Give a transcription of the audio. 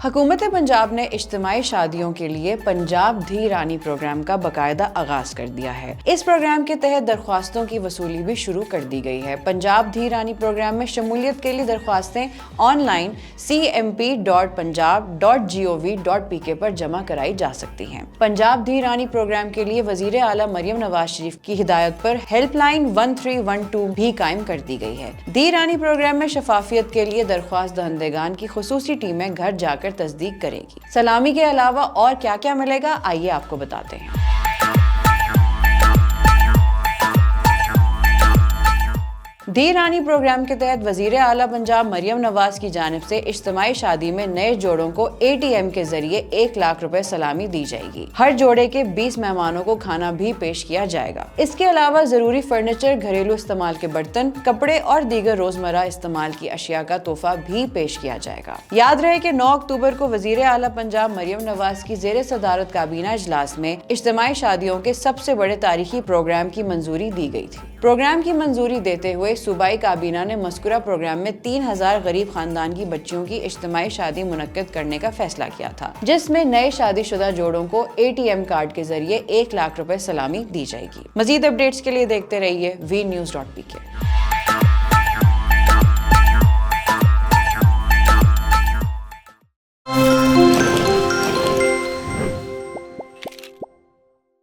हुकूमत पंजाब ने इज्तिमाई शादियों के लिए पंजाब धी रानी प्रोग्राम का बाकायदा आगाज कर दिया है। इस प्रोग्राम के तहत दरख्वास्तों की वसूली भी शुरू कर दी गई है। पंजाब धी रानी प्रोग्राम में शमूलियत के लिए दरख्वास्तें ऑनलाइन cmp.punjab.gov.pk पर जमा कराई जा सकती हैं। पंजाब धी रानी प्रोग्राम के लिए वजीर आला मरियम नवाज शरीफ की हिदायत पर हेल्पलाइन 1312 भी कायम कर दी गई है। धी रानी प्रोग्राम में शफाफियत के लिए दरख्वास्त दहंदेगान की खुसूसी टीमें घर जाकर तस्दीक करेगी। सलामी के अलावा और क्या क्या मिलेगा, आइए आपको बताते हैं। धी रानी प्रोग्राम के तहत वजीर आला पंजाब मरियम नवाज की जानिब से इज्तिमाई शादी में नए जोड़ों को ATM के जरिए 1 लाख रुपए सलामी दी जाएगी। हर जोड़े के 20 मेहमानों को खाना भी पेश किया जाएगा। इसके अलावा जरूरी फर्नीचर, घरेलू इस्तेमाल के बर्तन, कपड़े और दीगर रोजमर्रा इस्तेमाल की अशिया का तोहफा भी पेश किया जाएगा। याद रहे कि 9 अक्टूबर को वजीर आला पंजाब मरियम नवाज की जेर सदारत काबीना इजलास में इज्तिमाई शादियों के सबसे बड़े तारीखी प्रोग्राम की मंजूरी दी गई थी। प्रोग्राम की मंजूरी देते हुए सूबाई काबीना ने मज़कूरा प्रोग्राम में 3000 गरीब खानदान की बच्चियों की इज्तिमाई शादी मुनक्किद करने का फैसला किया था, जिसमें नए शादीशुदा जोड़ों को ATM कार्ड के जरिए 1 लाख रुपए सलामी दी जाएगी। मजीद अपडेट्स के लिए देखते रहिए vnews.pk।